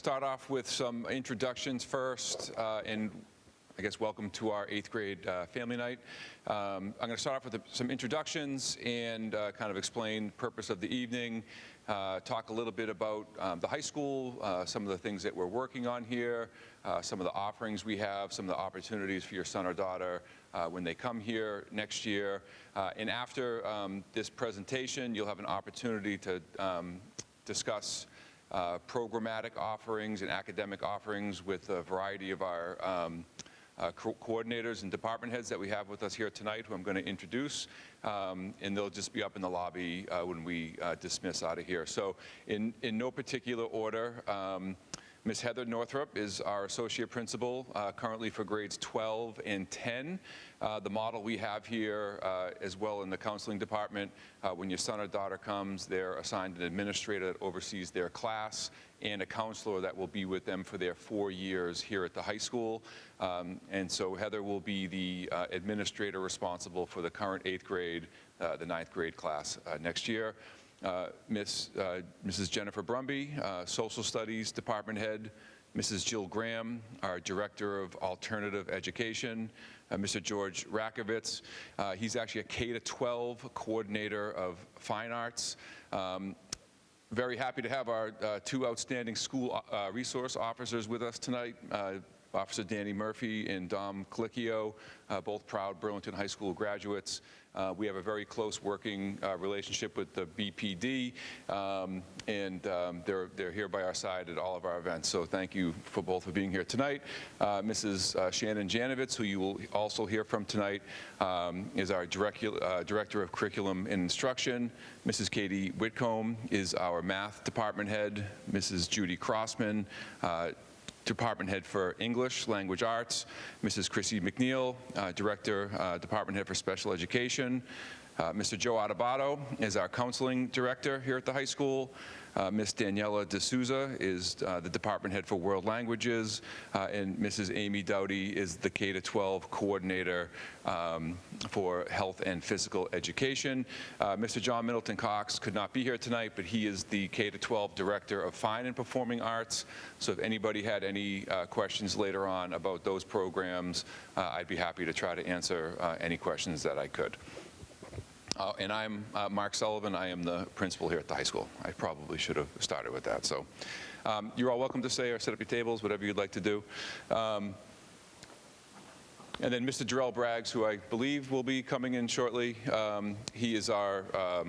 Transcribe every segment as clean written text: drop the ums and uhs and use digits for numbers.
Start off with some introductions first, and I guess welcome to our 8th grade family night. I'm going to start off with some introductions and kind of explain the purpose of the evening, talk a little bit about the high school, some of the things that we're working on here, some of the offerings we have, some of the opportunities for your son or daughter when they come here next year. And after this presentation, you'll have an opportunity to discuss programmatic offerings and academic offerings with a variety of our coordinators and department heads that we have with us here tonight, who I'm going to introduce, and they'll just be up in the lobby when we dismiss out of here. So in no particular order, Ms. Heather Northrup is our associate principal, currently for grades 12 and 10. The model we have here as well in the counseling department, when your son or daughter comes, they're assigned an administrator that oversees their class and a counselor that will be with them for their 4 years here at the high school. And so Heather will be the administrator responsible for the current 8th grade, the 9th grade class next year. Mrs. Jennifer Brumby, Social Studies Department Head, Mrs. Jill Graham, our Director of Alternative Education, Mr. George Rakovitz. He's actually a K-12 Coordinator of Fine Arts. Very happy to have our two outstanding school resource officers with us tonight, Officer Danny Murphy and Dom Colicchio, both proud Burlington High School graduates. We have a very close working relationship with the BPD, and they're here by our side at all of our events. So thank you for both for being here tonight. Mrs. Shannon Janovitz, who you will also hear from tonight, is our Director of Curriculum and Instruction. Mrs. Katie Whitcomb is our Math Department Head. Mrs. Judy Crossman, Department Head for English Language Arts, Mrs. Chrissy McNeil, Department Head for Special Education. Mr. Joe Adebato is our Counseling Director here at the high school. Ms. Daniela D'Souza is the Department Head for World Languages, and Mrs. Amy Dowdy is the K-12 Coordinator for Health and Physical Education. Mr. John Middleton Cox could not be here tonight, but he is the K-12 Director of Fine and Performing Arts. So if anybody had any questions later on about those programs, I'd be happy to try to answer any questions that I could. And I'm Mark Sullivan. I am the principal here at the high school. I probably should have started with that. So you're all welcome to stay or set up your tables, whatever you'd like to do. And then Mr. Jarrell Braggs, who I believe will be coming in shortly. He is our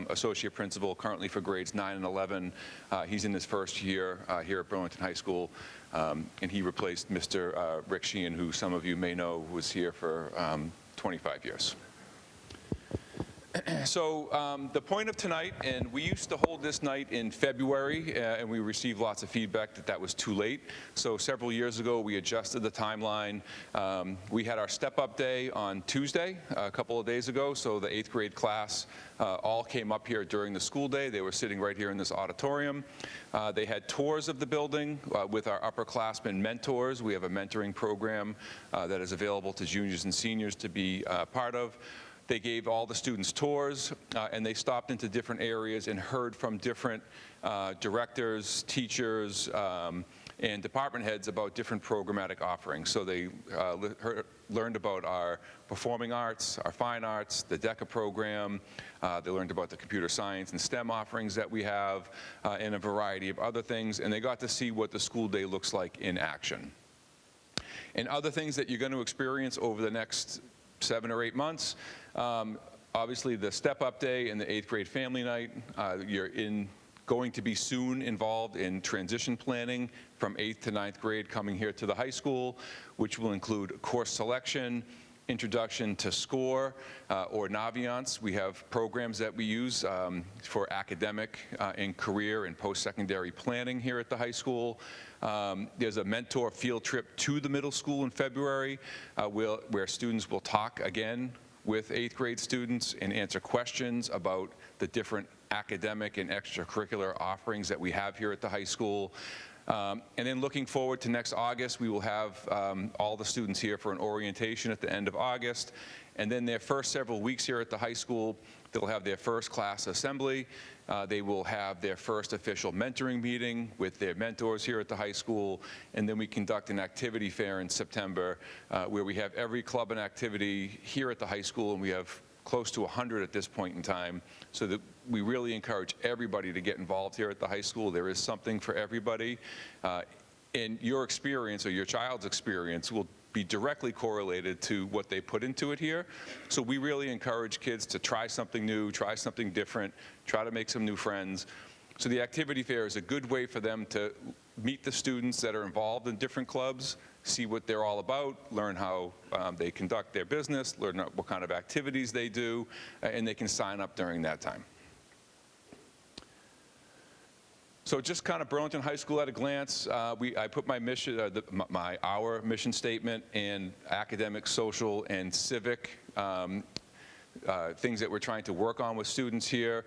associate principal currently for grades 9 and 11. He's in his first year here at Burlington High School. And he replaced Mr. Rick Sheehan, who some of you may know was here for 25 years. So the point of tonight, and we used to hold this night in February, and we received lots of feedback that that was too late. So several years ago, we adjusted the timeline. We had our step-up day on Tuesday, a couple of days ago, so the 8th grade class all came up here during the school day. They were sitting right here in this auditorium. They had tours of the building with our upperclassmen mentors. We have a mentoring program that is available to juniors and seniors to be part of. They gave all the students tours, and they stopped into different areas and heard from different directors, teachers, and department heads about different programmatic offerings. So they learned about our performing arts, our fine arts, the DECA program. They learned about the computer science and STEM offerings that we have, and a variety of other things. And they got to see what the school day looks like in action. And other things that you're going to experience over the next 7 or 8 months. Obviously, the step-up day and the 8th grade family night, you're going to be soon involved in transition planning from 8th to 9th grade coming here to the high school, which will include course selection, introduction to SCORE or Naviance. We have programs that we use for academic and career and post-secondary planning here at the high school. There's a mentor field trip to the middle school in February where students will talk again with 8th grade students and answer questions about the different academic and extracurricular offerings that we have here at the high school. And then looking forward to next August, we will have all the students here for an orientation at the end of August. And then their first several weeks here at the high school, they'll have their first class assembly. They will have their first official mentoring meeting with their mentors here at the high school. And then we conduct an activity fair in September where we have every club and activity here at the high school, and we have close to 100 at this point in time, so that we really encourage everybody to get involved here at the high school. There is something for everybody. And your experience, or your child's experience, will be directly correlated to what they put into it here. So we really encourage kids to try something new, try something different, try to make some new friends. So the activity fair is a good way for them to meet the students that are involved in different clubs, see what they're all about, learn how they conduct their business, learn what kind of activities they do, and they can sign up during that time. So just kind of Burlington High School at a glance. I put my mission, our mission statement, and academic, social, and civic things that we're trying to work on with students here.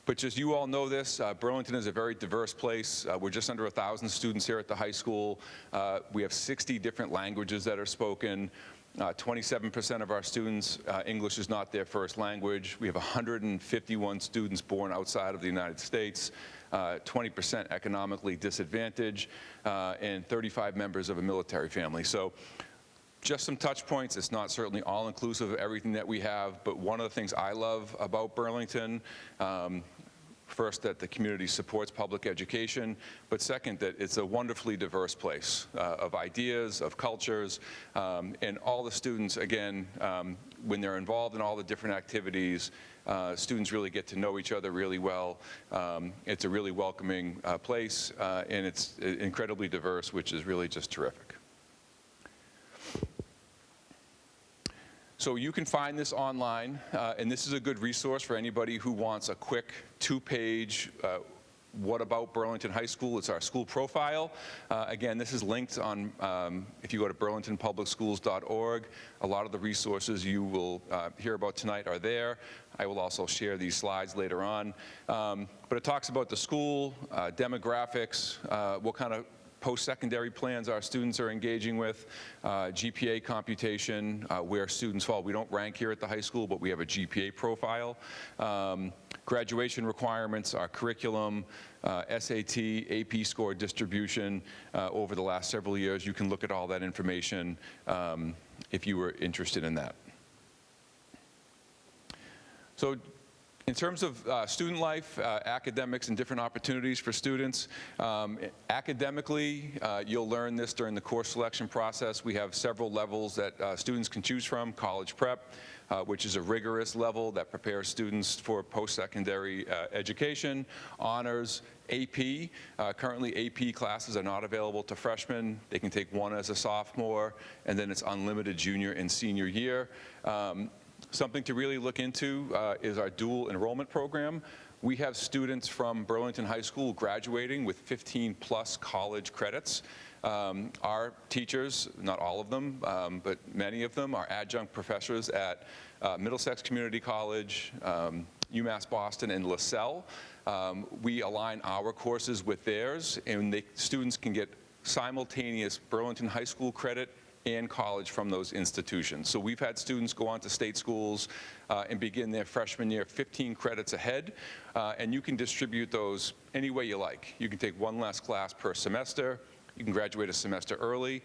But just, you all know this, Burlington is a very diverse place. We're just under 1,000 students here at the high school. We have 60 different languages that are spoken. 27% of our students, English is not their first language. We have 151 students born outside of the United States, 20% economically disadvantaged, and 35 members of a military family. So just some touch points. It's not certainly all-inclusive of everything that we have, but one of the things I love about Burlington, first, that the community supports public education, but second, that it's a wonderfully diverse place of ideas, of cultures, and all the students, again, when they're involved in all the different activities, students really get to know each other really well. It's a really welcoming place, and it's incredibly diverse, which is really just terrific. So you can find this online, and this is a good resource for anybody who wants a quick 2-page what about Burlington High School. It's our school profile. Again, this is linked on, if you go to burlingtonpublicschools.org, a lot of the resources you will hear about tonight are there. I will also share these slides later on. But it talks about the school, demographics, what kind of post-secondary plans our students are engaging with, GPA computation, where students fall. We don't rank here at the high school, but we have a GPA profile. Graduation requirements, our curriculum, SAT, AP score distribution over the last several years. You can look at all that information if you were interested in that. So in terms of student life, academics, and different opportunities for students, academically, you'll learn this during the course selection process. We have several levels that students can choose from. College prep, which is a rigorous level that prepares students for post-secondary education. Honors, AP. Currently, AP classes are not available to freshmen. They can take one as a sophomore, and then it's unlimited junior and senior year. Something to really look into is our dual enrollment program. We have students from Burlington High School graduating with 15+ college credits. Our teachers, not all of them, but many of them, are adjunct professors at Middlesex Community College, UMass Boston, and LaSalle. We align our courses with theirs, and students can get simultaneous Burlington High School credit and college from those institutions. So we've had students go on to state schools and begin their freshman year 15 credits ahead, and you can distribute those any way you like. You can take one less class per semester. You can graduate a semester early,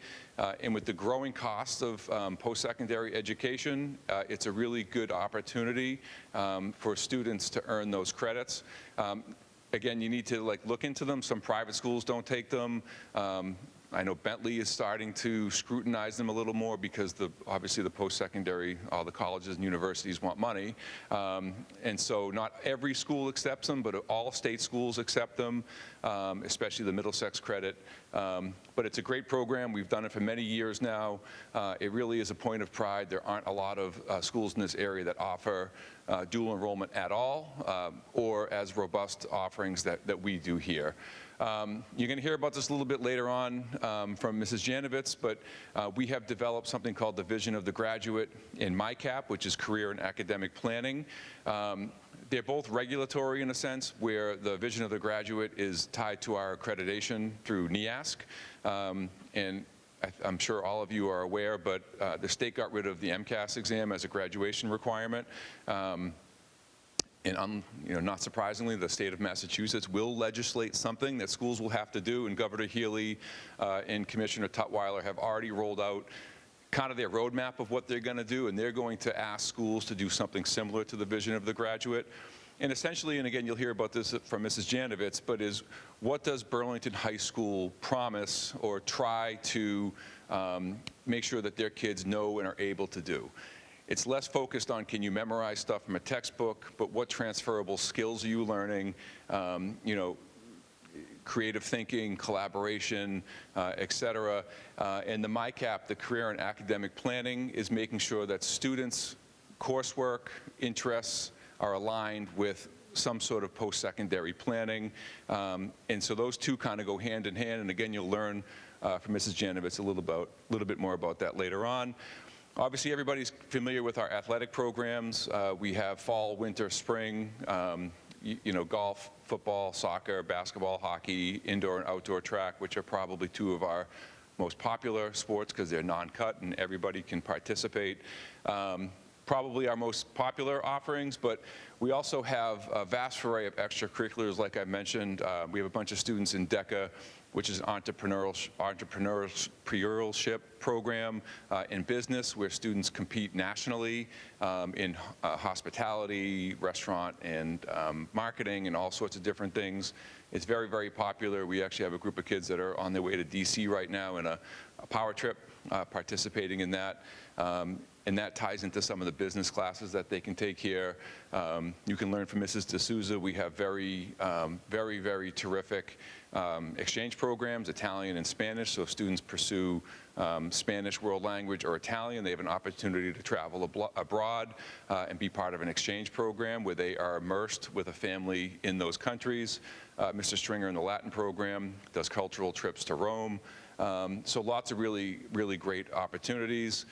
and with the growing cost of post-secondary education, it's a really good opportunity for students to earn those credits. Again, you need to look into them. Some private schools don't take them. I know Bentley is starting to scrutinize them a little more because obviously the post-secondary, all the colleges and universities want money. And so not every school accepts them, but all state schools accept them, especially the Middlesex credit. But it's a great program. We've done it for many years now. It really is a point of pride. There aren't a lot of schools in this area that offer dual enrollment at all, or as robust offerings that we do here. You're going to hear about this a little bit later on from Mrs. Janovitz, but we have developed something called the Vision of the Graduate in MyCap, which is Career and Academic Planning. They're both regulatory in a sense, where the vision of the graduate is tied to our accreditation through NEASC. And I'm sure all of you are aware, but the state got rid of the MCAS exam as a graduation requirement. And not surprisingly, the state of Massachusetts will legislate something that schools will have to do, and Governor Healy and Commissioner Tutwiler have already rolled out kind of their roadmap of what they're going to do, and they're going to ask schools to do something similar to the vision of the graduate. And essentially, and again, you'll hear about this from Mrs. Janovitz, but is what does Burlington High School promise or try to make sure that their kids know and are able to do? It's less focused on can you memorize stuff from a textbook, but what transferable skills are you learning, creative thinking, collaboration, et cetera. And the MyCap, the career and academic planning, is making sure that students' coursework, interests are aligned with some sort of post-secondary planning. And so those two kind of go hand in hand. And again, you'll learn from Mrs. Janovitz a little bit more about that later on. Obviously, everybody's familiar with our athletic programs. We have fall, winter, spring, golf, football, soccer, basketball, hockey, indoor and outdoor track, which are probably two of our most popular sports because they're non-cut and everybody can participate. Probably our most popular offerings, but we also have a vast array of extracurriculars. Like I mentioned, we have a bunch of students in DECA, which is an entrepreneurship program in business where students compete nationally in hospitality, restaurant, and marketing, and all sorts of different things. It's very, very popular. We actually have a group of kids that are on their way to DC right now in a power trip participating in that. And that ties into some of the business classes that they can take here. You can learn from Mrs. D'Souza. We have very, very terrific exchange programs, Italian and Spanish. So if students pursue Spanish world language or Italian, they have an opportunity to travel abroad and be part of an exchange program where they are immersed with a family in those countries. Mr. Stringer in the Latin program does cultural trips to Rome. So lots of really, really great opportunities.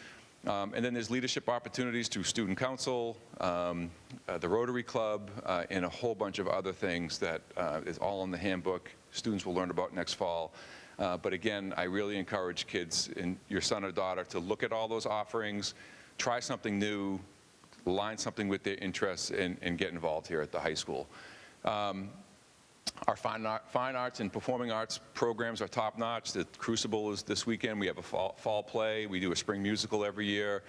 And then there's leadership opportunities through Student Council, the Rotary Club, and a whole bunch of other things that is all in the handbook. Students will learn about next fall. But again, I really encourage kids and your son or daughter to look at all those offerings, try something new, align something with their interests, and get involved here at the high school. Our fine arts and performing arts programs are top-notch. The Crucible is this weekend. We have a fall play. We do a spring musical every year.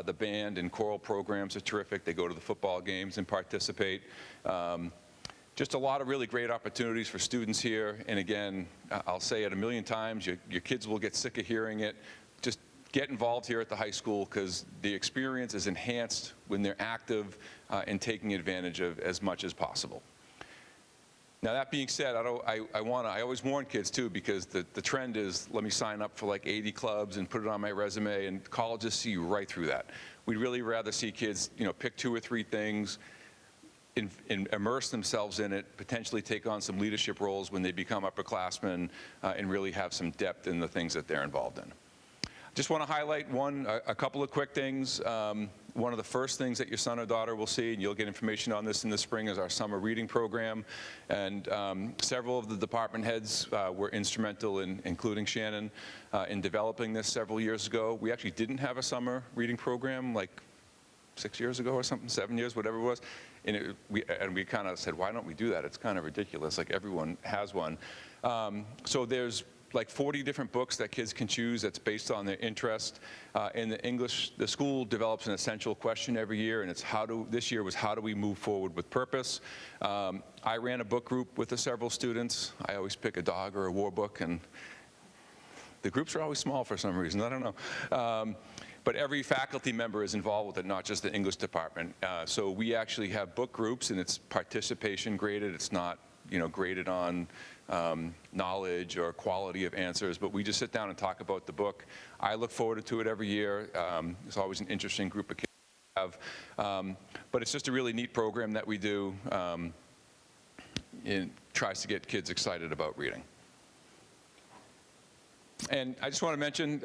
The band and choral programs are terrific. They go to the football games and participate. Just a lot of really great opportunities for students here. And again, I'll say it a million times, your kids will get sick of hearing it. Just get involved here at the high school because the experience is enhanced when they're active and taking advantage of as much as possible. Now that being said, I always warn kids too, because the trend is let me sign up for like 80 clubs and put it on my resume, and colleges see right through that. We'd really rather see kids, pick 2 or 3 things, immerse themselves in it, potentially take on some leadership roles when they become upperclassmen, and really have some depth in the things that they're involved in. Just want to highlight a couple of quick things. One of the first things that your son or daughter will see, and you'll get information on this in the spring, is our summer reading program. And several of the department heads were instrumental in, including Shannon, in developing this several years ago. We actually didn't have a summer reading program like 6 years ago or something, 7 years, whatever it was. And we kind of said, why don't we do that? It's kind of ridiculous, like everyone has one. So there's like 40 different books that kids can choose that's based on their interest. In the English, the school develops an essential question every year, and it's this year was how do we move forward with purpose? I ran a book group with the several students. I always pick a dog or a war book, and the groups are always small for some reason, I don't know. But every faculty member is involved with it, not just the English department. So we actually have book groups, and it's participation graded. It's not graded on knowledge or quality of answers, but we just sit down and talk about the book. I look forward to it every year. It's always an interesting group of kids to have. But it's just a really neat program that we do. It tries to get kids excited about reading. And I just want to mention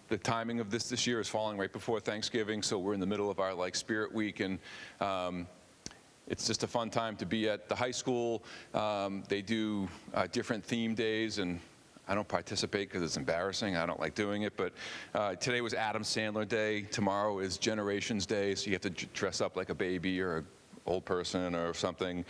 the timing of this year is falling right before Thanksgiving, so we're in the middle of our Spirit Week, and It's just a fun time to be at the high school. They do different theme days, and I don't participate because it's embarrassing. I don't like doing it, but today was Adam Sandler Day. Tomorrow is Generations Day, so you have to dress up like a baby or an old person or something.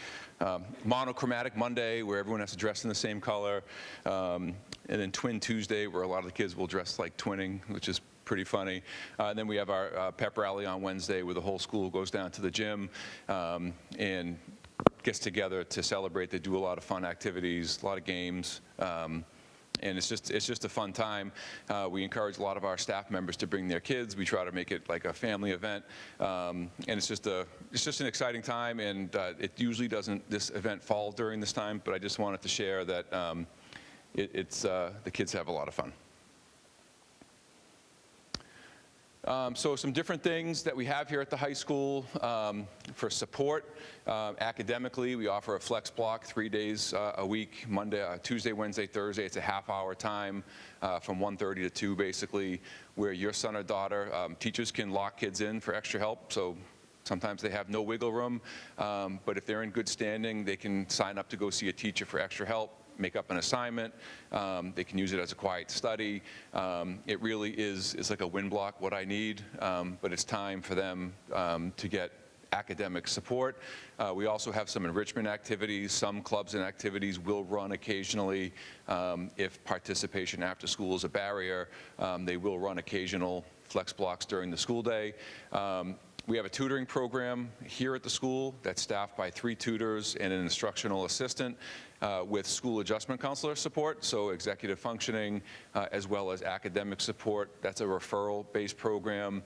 Monochromatic Monday, where everyone has to dress in the same color. And then Twin Tuesday, where a lot of the kids will dress like twinning, which is pretty funny. And then we have our pep rally on Wednesday, where the whole school goes down to the gym and gets together to celebrate. They do a lot of fun activities, a lot of games. And it's just a fun time. We encourage a lot of our staff members to bring their kids. We try to make it like a family event, and it's just an exciting time. And it usually doesn't, this event fall during this time, but I just wanted to share that the kids have a lot of fun. So some different things that we have here at the high school for support. Academically, we offer a flex block 3 days a week, Tuesday, Wednesday, Thursday. It's a half-hour time from 1:30 to 2, basically, where your son or daughter, teachers can lock kids in for extra help. So sometimes they have no wiggle room, but if they're in good standing, they can sign up to go see a teacher for extra help, make up an assignment. They can use it as a quiet study. It really is like a win block, what I need, but it's time for them to get academic support. We also have some enrichment activities. Some clubs and activities will run occasionally. If participation after school is a barrier, they will run occasional flex blocks during the school day. We have a tutoring program here at the school that's staffed by 3 tutors and an instructional assistant with school adjustment counselor support, so executive functioning as well as academic support. That's a referral-based program.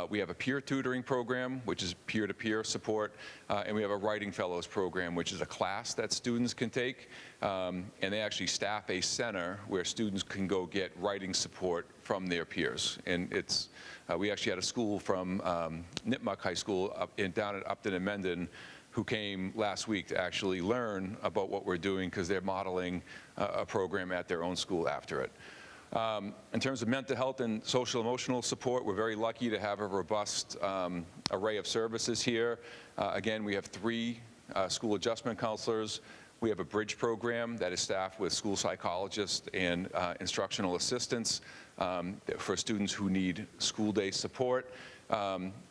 We have a peer tutoring program, which is peer-to-peer support, and we have a writing fellows program, which is a class that students can take, and they actually staff a center where students can go get writing support from their peers. And it's we actually had a school from Nipmuc High School down at Upton and Mendon who came last week to actually learn about what we're doing because they're modeling a program at their own school after it. In terms of mental health and social emotional support, we're very lucky to have a robust array of services here. Again, we have 3 school adjustment counselors. We have a bridge program that is staffed with school psychologists and instructional assistants for students who need school day support.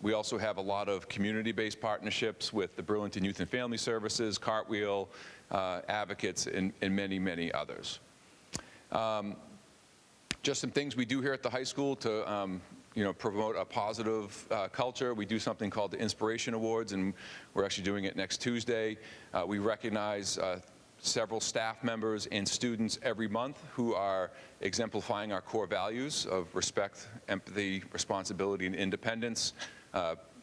We also have a lot of community-based partnerships with the Burlington Youth and Family Services, Cartwheel, Advocates, and many, many others. Just some things we do here at the high school to promote a positive culture. We do something called the Inspiration Awards, and we're actually doing it next Tuesday. We recognize several staff members and students every month who are exemplifying our core values of respect, empathy, responsibility, and independence.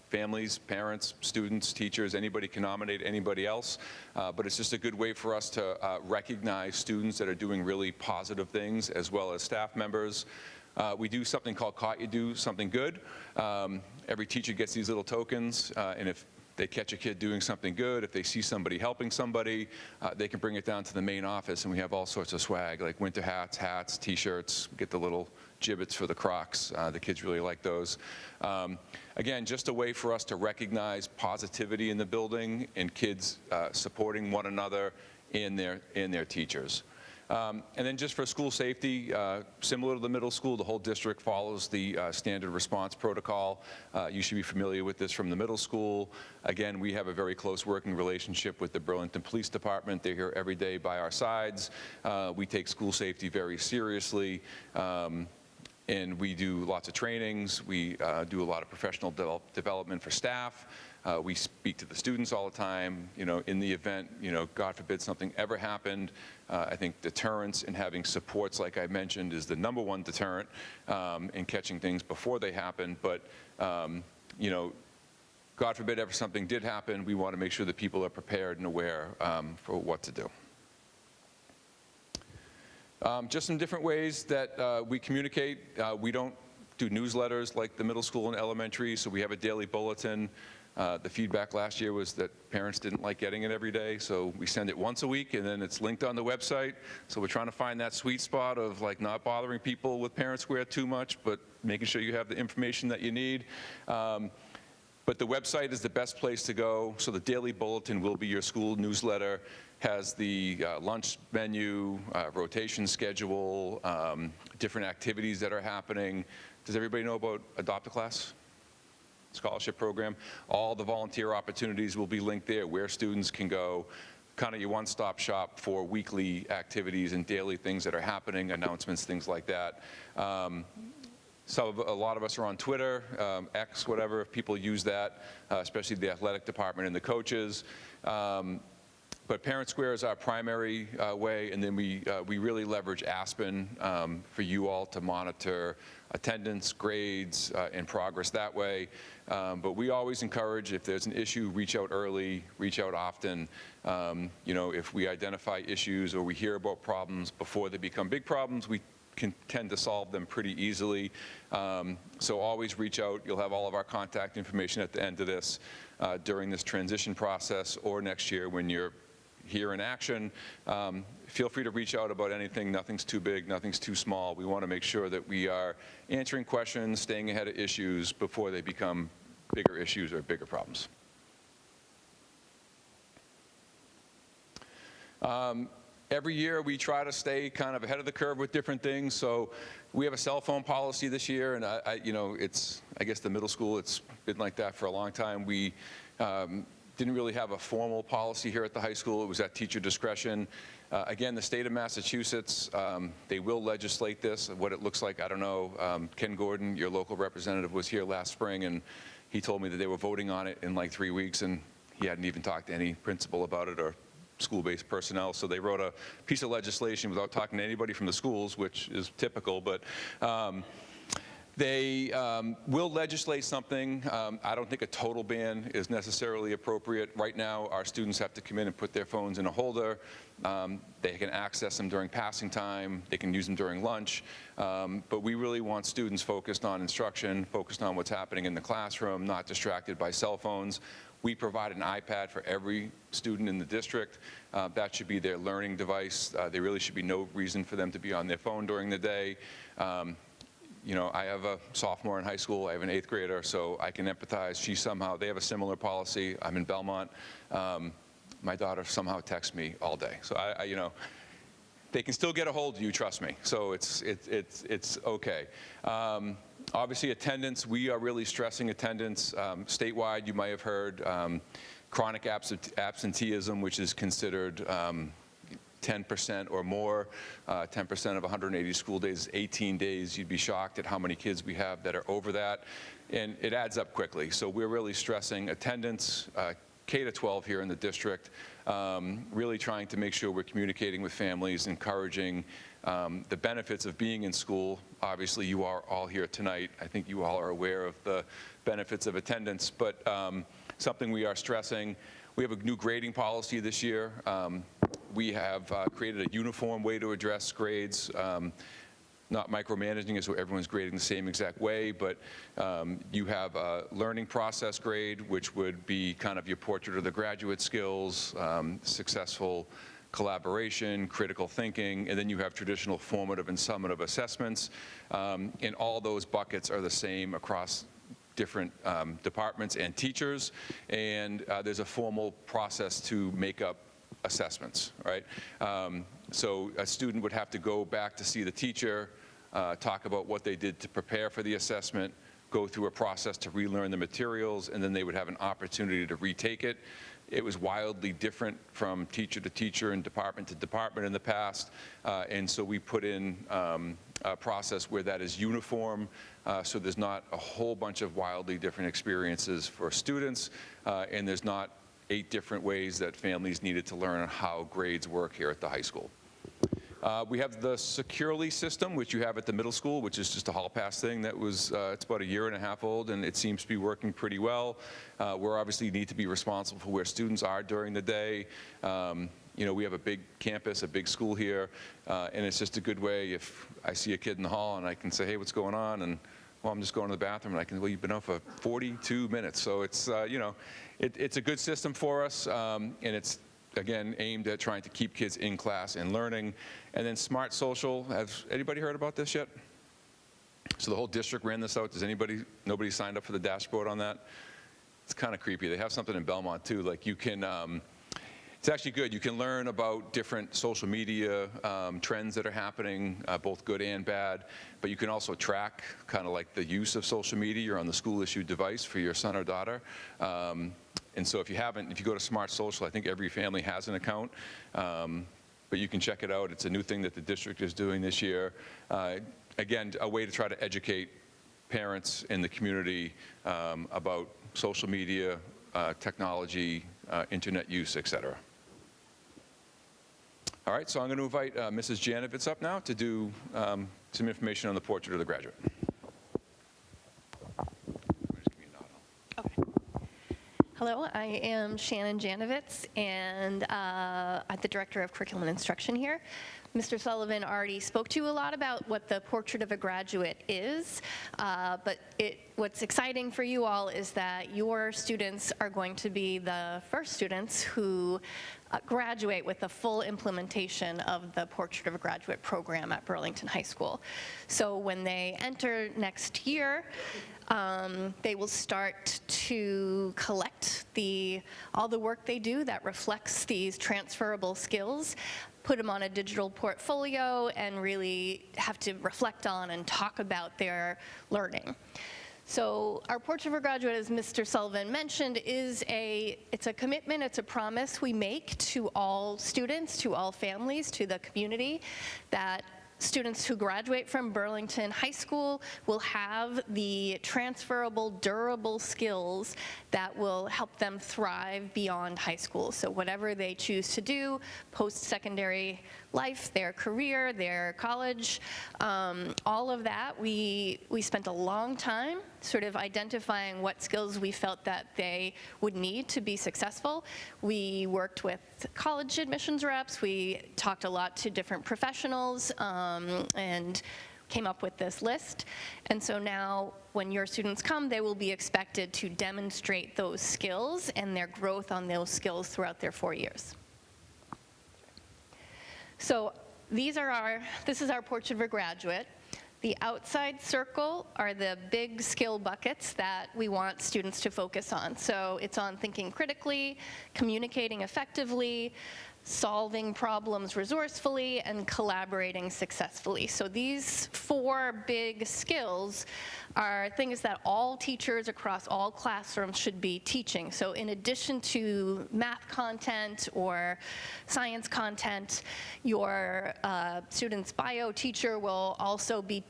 Families, parents, students, teachers, anybody can nominate anybody else, but it's just a good way for us to recognize students that are doing really positive things as well as staff members. We do something called Caught You Do Something Good. Every teacher gets these little tokens, and if they catch a kid doing something good, if they see somebody helping somebody, they can bring it down to the main office, and we have all sorts of swag, like winter hats, T-shirts, get the little gibbets for the Crocs. The kids really like those. Again, just a way for us to recognize positivity in the building and kids supporting one another and their teachers. And then just for school safety, similar to the middle school, the whole district follows the standard response protocol. You should be familiar with this from the middle school. Again, we have a very close working relationship with the Burlington Police Department. They're here every day by our sides. We take school safety very seriously. And we do lots of trainings. We do a lot of professional development for staff. We speak to the students all the time. In the event, God forbid something ever happened, I think deterrence and having supports, like I mentioned, is the #1 deterrent in catching things before they happen. But, God forbid ever something did happen, we want to make sure that people are prepared and aware for what to do. Just some different ways that we communicate. We don't do newsletters like the middle school and elementary, so we have a daily bulletin. The feedback last year was that parents didn't like getting it every day, so we send it once a week, and then it's linked on the website. So we're trying to find that sweet spot of like not bothering people with parent square too much, but making sure you have the information that you need. But the website is the best place to go. So the daily bulletin will be your school newsletter, has the lunch menu, rotation schedule, different activities that are happening. Does everybody know about Adopt a Class? Scholarship program? All the volunteer opportunities will be linked there, where students can go, kind of your one-stop shop for weekly activities and daily things that are happening, announcements, things like that. So a lot of us are on Twitter, X, whatever, if people use that, especially the athletic department and the coaches. But Parent Square is our primary way, and then we really leverage Aspen for you all to monitor attendance, grades, and progress that way. But we always encourage, if there's an issue, reach out early, reach out often. You know, if we identify issues or we hear about problems before they become big problems, we can tend to solve them pretty easily. So always reach out. You'll have all of our contact information at the end of this during this transition process, or next year when you're here in action. Feel free to reach out about anything. Nothing's too big, nothing's too small. We want to make sure that we are answering questions, staying ahead of issues before they become bigger issues or bigger problems. Every year we try to stay kind of ahead of the curve with different things. So we have a cell phone policy this year, and you know, I guess the middle school, it's been like that for a long time. We didn't really have a formal policy here at the high school. It was at teacher discretion. Again, the state of Massachusetts, they will legislate this. What it looks like, I don't know. Ken Gordon, your local representative, was here last spring, and he told me that they were voting on it in like 3 weeks, and he hadn't even talked to any principal about it or school-based personnel. So they wrote a piece of legislation without talking to anybody from the schools, which is typical, but they will legislate something. I don't think a total ban is necessarily appropriate. Right now, our students have to come in and put their phones in a holder. They can access them during passing time. They can use them during lunch. But we really want students focused on instruction, focused on what's happening in the classroom, not distracted by cell phones. We provide an iPad for every student in the district. That should be their learning device. There really should be no reason for them to be on their phone during the day. You know, I have a sophomore in high school. I have an 8th grader, so I can empathize. They have a similar policy. I'm in Belmont. My daughter somehow texts me all day. So you know, they can still get a hold of you, trust me. So it's okay. Obviously, attendance, we are really stressing attendance. Statewide, you might have heard chronic absenteeism, which is considered 10% or more. 10% of 180 school days is 18 days. You'd be shocked at how many kids we have that are over that. And it adds up quickly. So we're really stressing attendance, K-12 here in the district, really trying to make sure we're communicating with families, encouraging the benefits of being in school. Obviously, you are all here tonight. I think you all are aware of the benefits of attendance, but something we are stressing. We have a new grading policy this year. We have created a uniform way to address grades, not micromanaging it so everyone's grading the same exact way, but you have a learning process grade, which would be kind of your portrait of the graduate skills, successful collaboration, critical thinking, and then you have traditional formative and summative assessments. And all those buckets are the same across different departments and teachers, and there's a formal process to make up assessments, right? So a student would have to go back to see the teacher, talk about what they did to prepare for the assessment, go through a process to relearn the materials, and then they would have an opportunity to retake it. It was wildly different from teacher to teacher and department to department in the past, and so we put in a process where that is uniform, so there's not a whole bunch of wildly different experiences for students, and there's not 8 different ways that families needed to learn how grades work here at the high school. We have the Securely system, which you have at the middle school, which is just a hall pass thing that was, it's about 1.5 years old, and it seems to be working pretty well. We're obviously need to be responsible for where students are during the day. You know, we have a big campus, a big school here, and it's just a good way if I see a kid in the hall and I can say, hey, what's going on? And, well, I'm just going to the bathroom, and I can, well, you've been out for 42 minutes. So it's, you know, it's a good system for us, and it's, again, aimed at trying to keep kids in class and learning. And then Smart Social, has anybody heard about this yet? So the whole district ran this out. Nobody signed up for the dashboard on that? It's kind of creepy. They have something in Belmont too. Like you can, it's actually good. You can learn about different social media trends that are happening, both good and bad. But you can also track kind of like the use of social media. You're on the school-issued device for your son or daughter. And so if you go to Smart Social, I think every family has an account. But you can check it out. It's a new thing that the district is doing this year. Again, a way to try to educate parents in the community about social media, technology, internet use, et cetera. All right, so I'm going to invite Mrs. Janovitz up now to do some information on the portrait of the graduate. Okay. Hello, I am Shannon Janovitz, and I'm the Director of Curriculum and Instruction here. Mr. Sullivan already spoke to you a lot about what the portrait of a graduate is, but what's exciting for you all is that your students are going to be the first students who graduate with the full implementation of the Portrait of a Graduate program at Burlington High School. So when they enter next year, they will start to collect all the work they do that reflects these transferable skills, put them on a digital portfolio, and really have to reflect on and talk about their learning. So our Portrait of a Graduate, as Mr. Sullivan mentioned, it's a commitment, it's a promise we make to all students, to all families, to the community, that students who graduate from Burlington High School will have the transferable, durable skills that will help them thrive beyond high school. So whatever they choose to do, post-secondary life, their career, their college, all of that, we spent a long time sort of identifying what skills we felt that they would need to be successful. We worked with college admissions reps, we talked a lot to different professionals, and came up with this list. And so now when your students come, they will be expected to demonstrate those skills and their growth on those skills throughout their 4 years. So this is our Portrait of a Graduate. The outside circle are the big skill buckets that we want students to focus on. So it's on thinking critically, communicating effectively, solving problems resourcefully, and collaborating successfully. So these 4 big skills are things that all teachers across all classrooms should be teaching. So in addition to math content or science content, your student's bio teacher will also be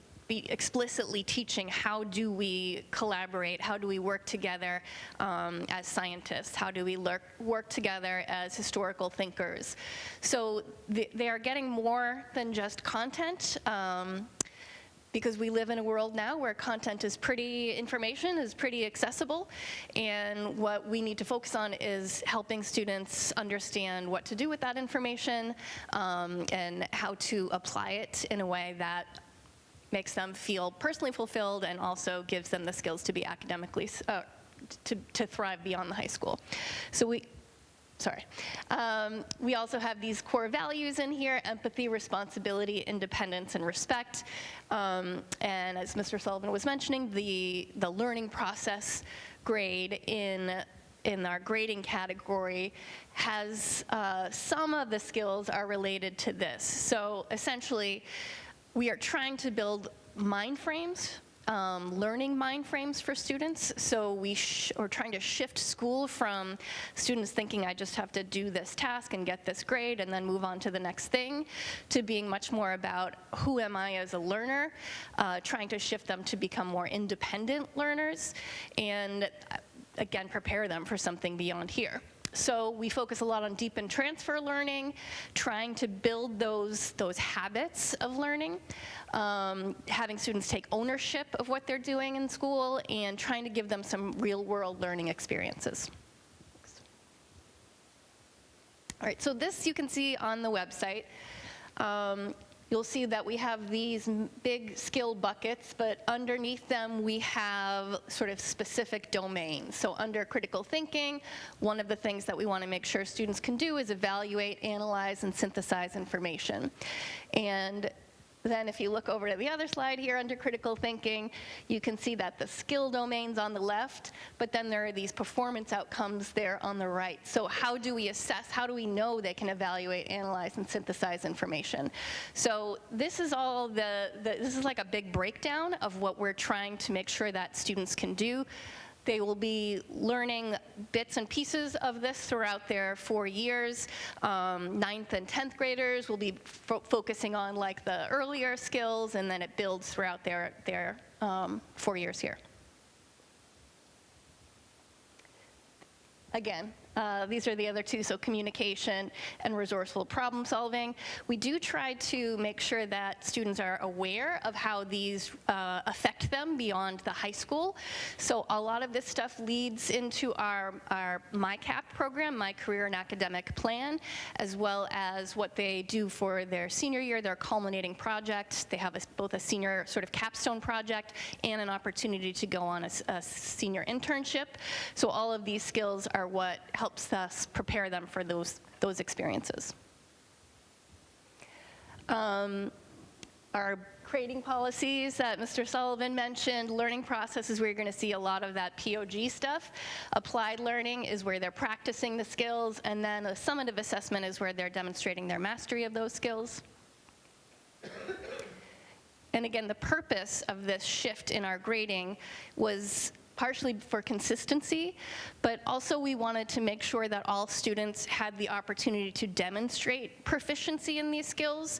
explicitly teaching how do we collaborate, how do we work together as scientists, how do we work together as historical thinkers. So they are getting more than just content, because we live in a world now where information is pretty accessible, and what we need to focus on is helping students understand what to do with that information and how to apply it in a way that makes them feel personally fulfilled and also gives them the skills to be academically, to thrive beyond the high school. So we also have these core values in here: empathy, responsibility, independence, and respect. And as Mr. Sullivan was mentioning, the learning process grade in our grading category has some of the skills are related to this. So essentially, we are trying to build mind frames, learning mind frames for students. So we're trying to shift school from students thinking I just have to do this task and get this grade and then move on to the next thing, to being much more about who am I as a learner, trying to shift them to become more independent learners, and again, prepare them for something beyond here. So we focus a lot on deep and transfer learning, trying to build those habits of learning, having students take ownership of what they're doing in school, and trying to give them some real-world learning experiences. All right, so this you can see on the website. You'll see that we have these big skill buckets, but underneath them we have sort of specific domains. So under critical thinking, one of the things that we want to make sure students can do is evaluate, analyze, and synthesize information. And Then if you look over to the other slide here under critical thinking, you can see that the skill domain's on the left, but then there are these performance outcomes there on the right. So how do we assess, how do we know they can evaluate, analyze, and synthesize information? So this is all this is like a big breakdown of what we're trying to make sure that students can do. They will be learning bits and pieces of this throughout their 4 years. 9th and 10th graders will be focusing on like the earlier skills, and then it builds throughout their 4 years here. Again, these are the other two, so communication and resourceful problem solving. We do try to make sure that students are aware of how these affect them beyond the high school. So a lot of this stuff leads into our MyCap program, My Career and Academic Plan, as well as what they do for their senior year, their culminating project. They have both a senior sort of capstone project and an opportunity to go on a senior internship. So all of these skills are what helps us prepare them for those experiences. Our grading policies that Mr. Sullivan mentioned, learning processes where you're going to see a lot of that POG stuff. Applied learning is where they're practicing the skills, and then a summative assessment is where they're demonstrating their mastery of those skills. And again, the purpose of this shift in our grading was partially for consistency, but also we wanted to make sure that all students had the opportunity to demonstrate proficiency in these skills.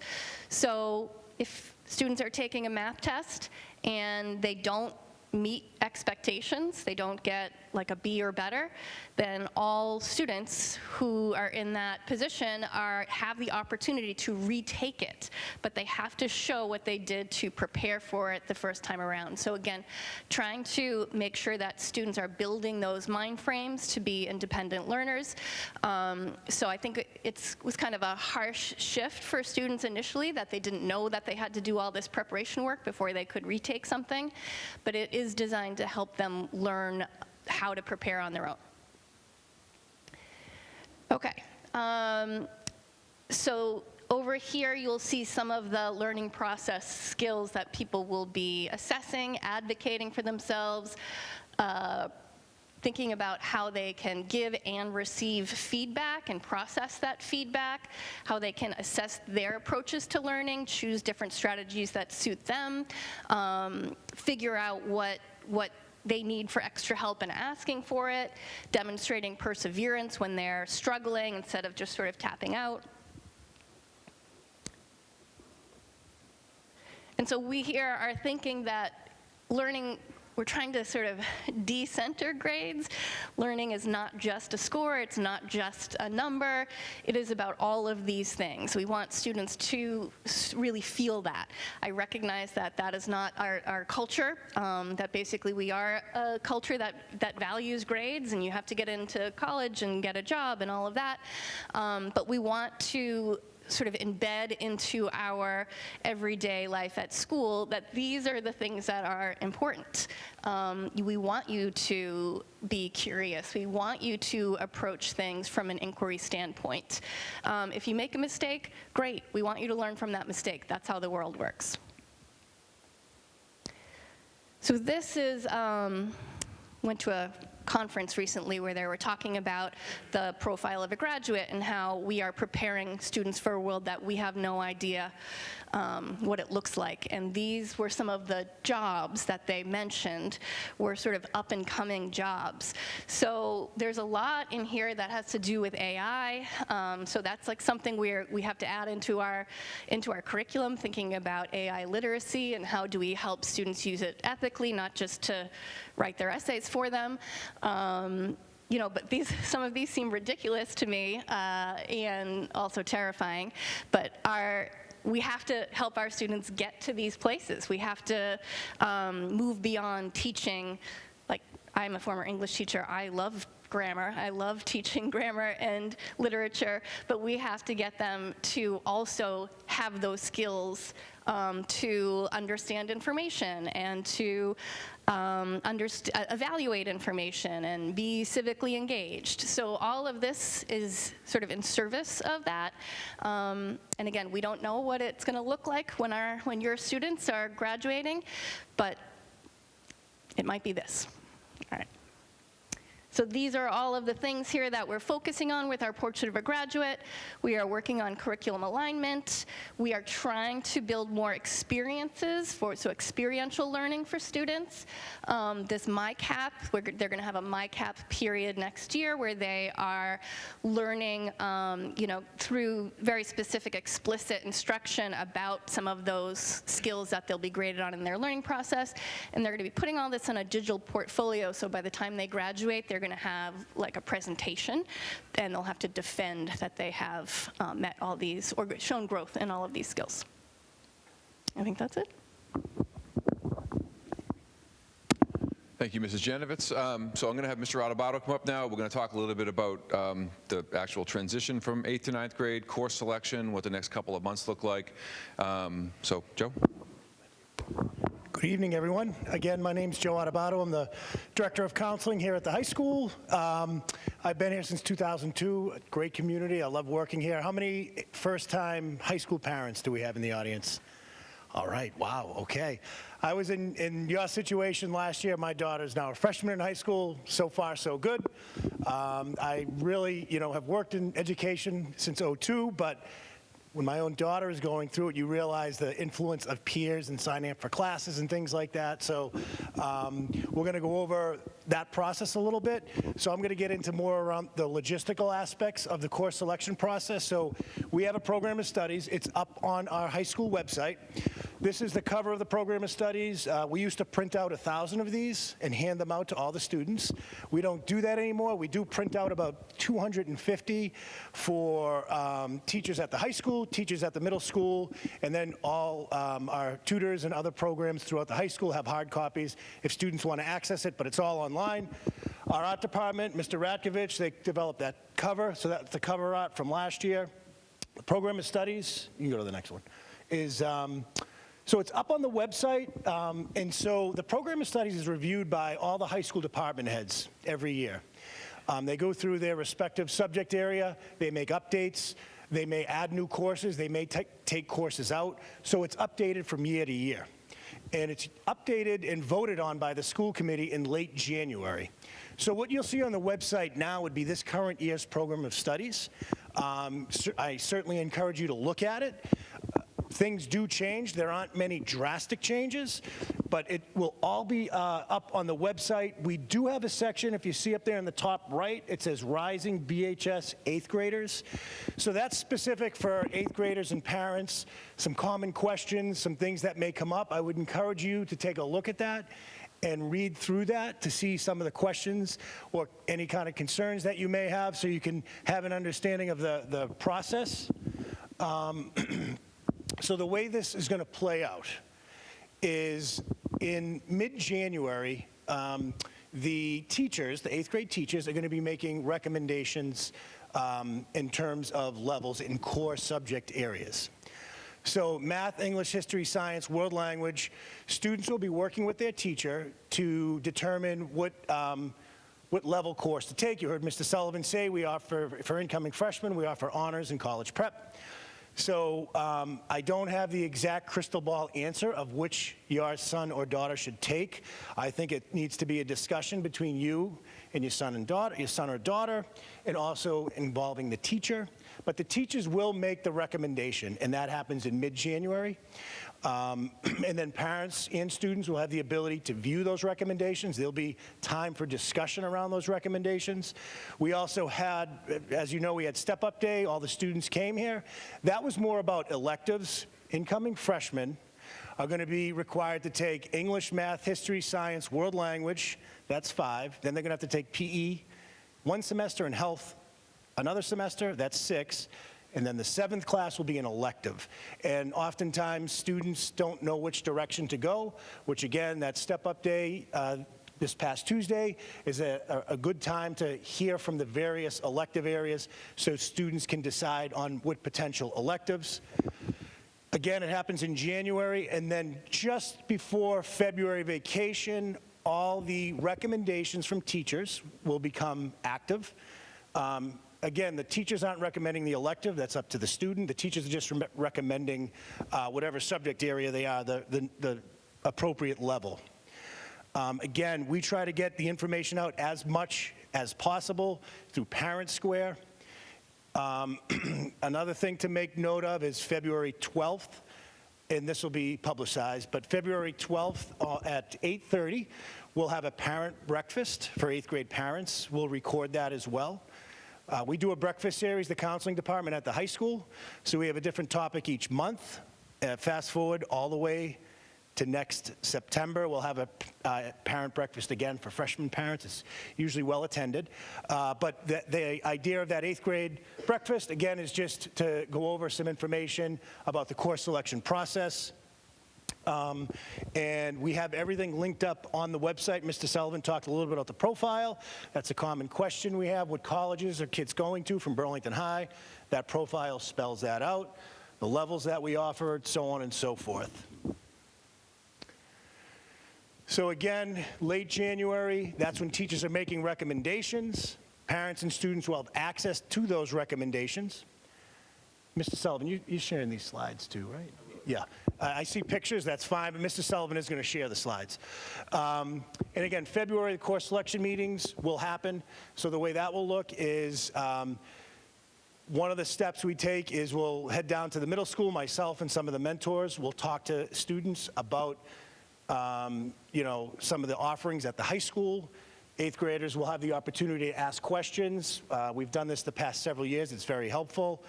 So if students are taking a math test and they don't meet expectations, they don't get like a B or better, then all students who are in that position have the opportunity to retake it, but they have to show what they did to prepare for it the first time around. So again, trying to make sure that students are building those mind frames to be independent learners. So I think it was kind of a harsh shift for students initially, that they didn't know that they had to do all this preparation work before they could retake something, but it is designed to help them learn how to prepare on their own. Okay, so over here you'll see some of the learning process skills that people will be assessing, advocating for themselves, thinking about how they can give and receive feedback and process that feedback, how they can assess their approaches to learning, choose different strategies that suit them, figure out what they need for extra help and asking for it, demonstrating perseverance when they're struggling instead of just sort of tapping out. And so we here are thinking that learning, we're trying to sort of decenter grades. Learning is not just a score, it's not just a number, it is about all of these things. We want students to really feel that. I recognize that that is not our culture, that basically we are a culture that values grades, and you have to get into college and get a job and all of that. But we want to sort of embed into our everyday life at school that these are the things that are important. We want you to be curious. We want you to approach things from an inquiry standpoint. If you make a mistake, great. We want you to learn from that mistake. That's how the world works. So this is, went to a conference recently where they were talking about the profile of a graduate and how we are preparing students for a world that we have no idea what it looks like. And these were some of the jobs that they mentioned were sort of up and coming jobs. So there's a lot in here that has to do with AI. So that's like something we have to add into our curriculum, thinking about AI literacy and how do we help students use it ethically, not just to write their essays for them. You know, but some of these seem ridiculous to me and also terrifying. But we have to help our students get to these places. We have to move beyond teaching. Like, I'm a former English teacher. I love grammar. I love teaching grammar and literature, but we have to get them to also have those skills to understand information and to evaluate information and be civically engaged. So all of this is sort of in service of that. And again, we don't know what it's going to look like when your students are graduating, but it might be this. All right. So these are all of the things here that we're focusing on with our Portrait of a Graduate. We are working on curriculum alignment. We are trying to build more experiences, so experiential learning for students. This MyCap, they're going to have a MyCap period next year where they are learning, through very specific, explicit instruction about some of those skills that they'll be graded on in their learning process. And they're going to be putting all this in a digital portfolio, so by the time they graduate, they're going to have like a presentation, and they'll have to defend that they have met all these, or shown growth in all of these skills. I think that's it. Thank you, Mrs. Janovitz. So I'm going to have Mr. Adebato come up now. We're going to talk a little bit about the actual transition from 8th to 9th grade, course selection, what the next couple of months look like. So, Joe? Good evening, everyone. Again, my name's Joe Adebato. I'm the Director of Counseling here at the high school. I've been here since 2002, a great community. I love working here. How many first-time high school parents do we have in the audience? All right, wow, okay. I was in your situation last year. My daughter's now a freshman in high school. So far, so good. I really, have worked in education since '02, but when my own daughter is going through it, you realize the influence of peers and signing up for classes and things like that. So we're going to go over that process a little bit. So I'm going to get into more around the logistical aspects of the course selection process. So we have a program of studies. It's up on our high school website. This is the cover of the program of studies. We used to print out 1,000 of these and hand them out to all the students. We don't do that anymore. We do print out about 250 for teachers at the high school, teachers at the middle school, and then all our tutors and other programs throughout the high school have hard copies if students want to access it, but it's all online. Our art department, Mr. Ratkovich, they developed that cover, so that's the cover art from last year. The program of studies, you can go to the next one, is so it's up on the website, and so the program of studies is reviewed by all the high school department heads every year. They go through their respective subject area, they make updates, they may add new courses, they may take courses out, so it's updated from year to year. And it's updated and voted on by the school committee in late January. So what you'll see on the website now would be this current year's program of studies. I certainly encourage you to look at it. Things do change. There aren't many drastic changes, but it will all be up on the website. We do have a section, if you see up there in the top right, it says Rising BHS 8th graders. So that's specific for 8th graders and parents, some common questions, some things that may come up. I would encourage you to take a look at that and read through that to see some of the questions or any kind of concerns that you may have so you can have an understanding of the process. So the way this is going to play out is in mid-January, the teachers, the 8th grade teachers, are going to be making recommendations in terms of levels in core subject areas. So math, English, history, science, world language, students will be working with their teacher to determine what level course to take. You heard Mr. Sullivan say we offer, for incoming freshmen, we offer honors and college prep. So I don't have the exact crystal ball answer of which your son or daughter should take. I think it needs to be a discussion between you and your son or daughter, and also involving the teacher. But the teachers will make the recommendation, and that happens in mid-January. And then parents and students will have the ability to view those recommendations. There'll be time for discussion around those recommendations. We also had, as you know, we had Step-Up Day. All the students came here. That was more about electives. Incoming freshmen are going to be required to take English, math, history, science, world language. That's 5. Then they're going to have to take PE, 1 semester, in health, another semester. That's 6. And then the 7th class will be an elective. And oftentimes, students don't know which direction to go, which again, that Step-Up Day, this past Tuesday is a good time to hear from the various elective areas so students can decide on what potential electives. Again, it happens in January, and then just before February vacation, all the recommendations from teachers will become active. Again, the teachers aren't recommending the elective, that's up to the student. The teachers are just recommending whatever subject area they are, the appropriate level. Again, we try to get the information out as much as possible through Parent Square. Another thing to make note of is February 12th, and this will be publicized, but February 12th at 8:30, we'll have a parent breakfast for 8th grade parents. We'll record that as well. We do a breakfast series, the counseling department at the high school, so we have a different topic each month. Fast forward all the way to next September, we'll have a parent breakfast again for freshman parents. It's usually well attended. But the idea of that 8th grade breakfast, again, is just to go over some information about the course selection process. And we have everything linked up on the website. Mr. Sullivan talked a little bit about the profile. That's a common question we have. What colleges are kids going to from Burlington High? That profile spells that out. The levels that we offer, so on and so forth. So again, late January, that's when teachers are making recommendations. Parents and students will have access to those recommendations. Mr. Sullivan, you're sharing these slides too, right? Yeah. I see pictures, that's fine, but Mr. Sullivan is going to share the slides. And again, February, the course selection meetings will happen. So the way that will look is one of the steps we take is we'll head down to the middle school, myself and some of the mentors. We'll talk to students about some of the offerings at the high school. 8th graders will have the opportunity to ask questions. We've done this the past several years. It's very helpful.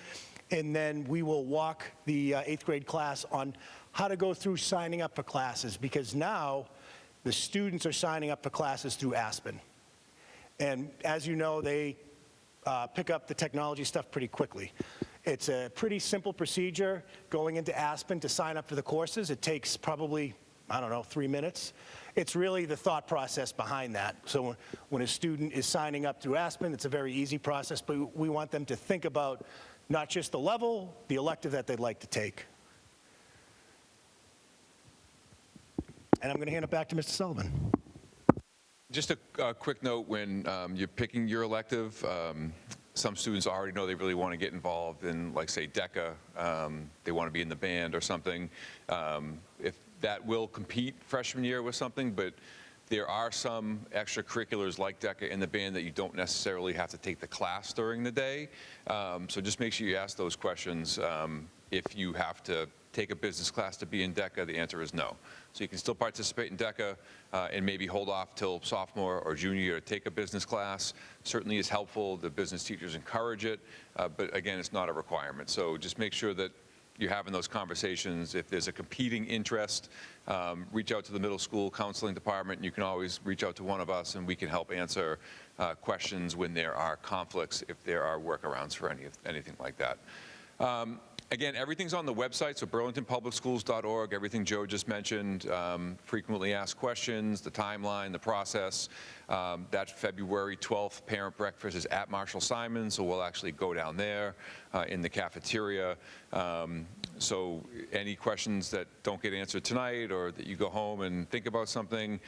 And then we will walk the 8th grade class on how to go through signing up for classes, because now the students are signing up for classes through Aspen. And as you know, they pick up the technology stuff pretty quickly. It's a pretty simple procedure going into Aspen to sign up for the courses. It takes probably, I don't know, 3 minutes. It's really the thought process behind that. So when a student is signing up through Aspen, it's a very easy process, but we want them to think about not just the level, the elective that they'd like to take. And I'm going to hand it back to Mr. Sullivan. Just a quick note, when you're picking your elective, some students already know they really want to get involved in, like, say, DECA. They want to be in the band or something. If that will compete freshman year with something, but there are some extracurriculars like DECA in the band that you don't necessarily have to take the class during the day. So just make sure you ask those questions. If you have to take a business class to be in DECA, the answer is no. So you can still participate in DECA and maybe hold off till sophomore or junior year to take a business class. Certainly is helpful. The business teachers encourage it, but again, it's not a requirement. So just make sure that you're having those conversations. If there's a competing interest, reach out to the middle school counseling department. You can always reach out to one of us, and we can help answer questions when there are conflicts, if there are workarounds for anything like that. Again, everything's on the website, so burlingtonpublicschools.org, everything Joe just mentioned, frequently asked questions, the timeline, the process. That February 12th parent breakfast is at Marshall-Simon, so we'll actually go down there in the cafeteria. So any questions that don't get answered tonight, or that you go home and think about something,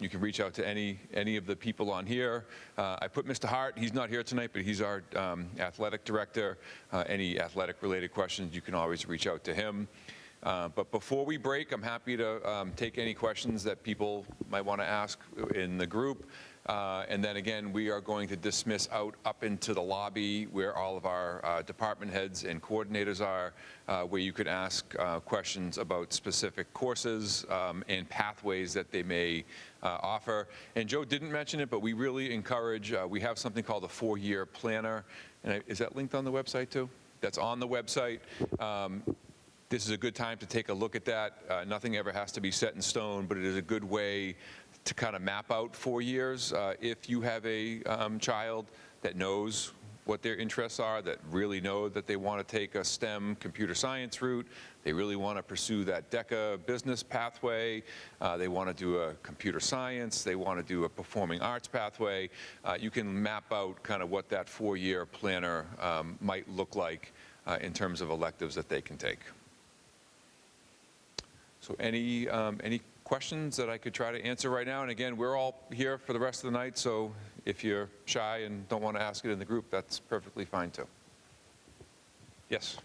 you can reach out to any of the people on here. I put Mr. Hart, he's not here tonight, but he's our athletic director. Any athletic-related questions, you can always reach out to him. But before we break, I'm happy to take any questions that people might want to ask in the group. And then again, we are going to dismiss out up into the lobby where all of our department heads and coordinators are, where you could ask questions about specific courses and pathways that they may offer. And Joe didn't mention it, but we really encourage, we have something called a 4-year planner. And is that linked on the website too? That's on the website. This is a good time to take a look at that. Nothing ever has to be set in stone, but it is a good way to kind of map out 4 years. If you have a child that knows what their interests are, that really know that they want to take a STEM computer science route. They really want to pursue that DECA business pathway. They want to do a computer science. They want to do a performing arts pathway. You can map out kind of what that 4-year planner might look like in terms of electives that they can take. So any questions that I could try to answer right now? And again, we're all here for the rest of the night, so if you're shy and don't want to ask it in the group, that's perfectly fine too. Yes?